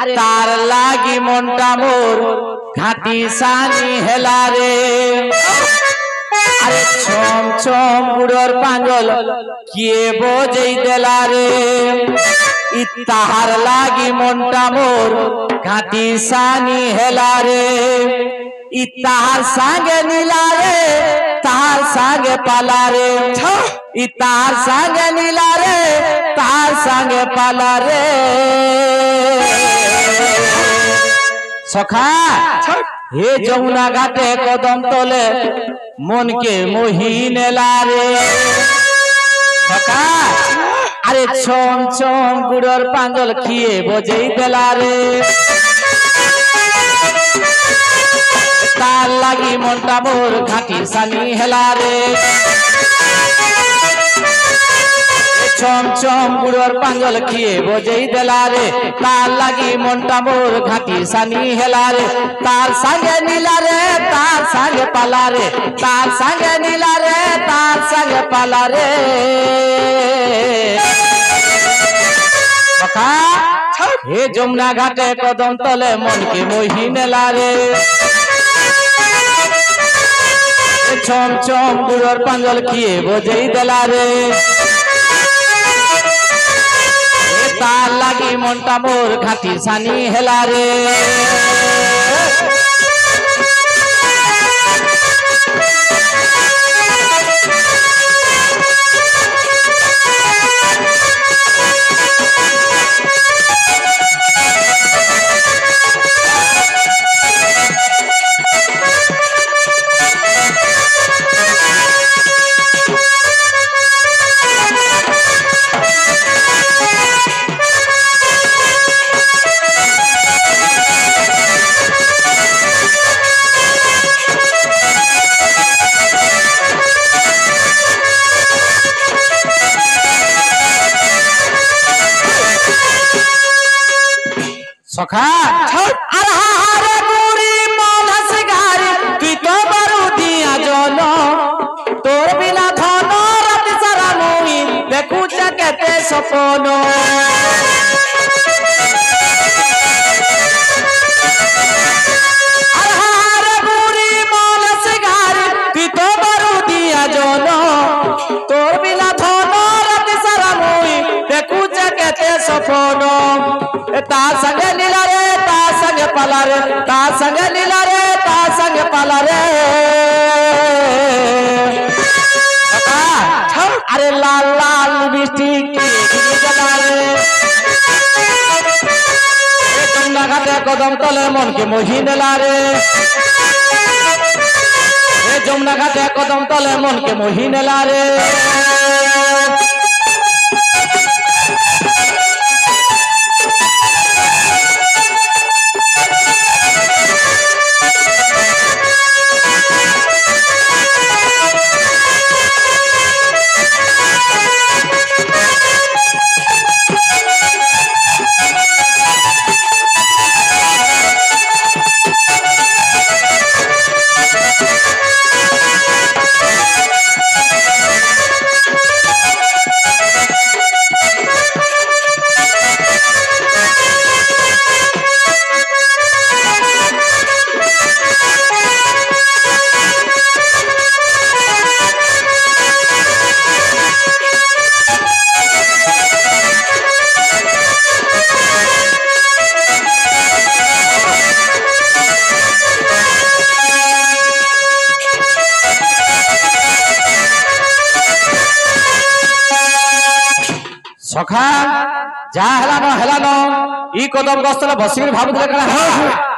तार लागी मनटा मोर घाटी सानी हेला रे अरे छम छम बुड़ोर पांजल किए बजई देला रे ताहार लागी मनटा मोर घाटी सानी हेला रे ताहार संगे नीला रे ताहार संगे पाला रे ताहार संगे नीला रे ताहार संगे पाला रे सखा हे जमुना घाटे कदम तले मन के मोहिनेला रे सखा अरे छम छम गुड़र पांजल खिए बजई देला रे तार लागी मनटा मोर घाटी सानी हेला रे छम छम गुड़र पांजल खिए बजई देला रे तार लागी मनटा मोर घाटी सानी हेला रे तार संगे नीला रे तार संगे पाला रे तार संगे नीला रे तार संगे पाला रे हे जमुना घाटे कदम तले मन के मोहिनेला रे छम छम गुड़र पांजल खिए बजई देला रे तार लागी मनटा मोर घाटी सानी हेला रे सखा अरे बुरी मानस गारी की तो बरु दिया जोनो तोर बिना धनो रात सारा मुई देखू जगते सपनो अरे बुरी मानस गारी की तो बरु दिया जोनो तोर बिना धनो रात सारा मुई देखू जगते सपनो तार संगे नीला रे तार संगे पाला रे तार संगे नीला रे तार संगे पाला रे अरे लाल लाल लिपस्टिक जला रे जमुना घाटे कदम तले मन के मोहिनेला रे जमुना घाटे कदम तले मन के मोहिनेला रे सखा जा हेलानो ई कदम गस्तले बसिक भाबुले करा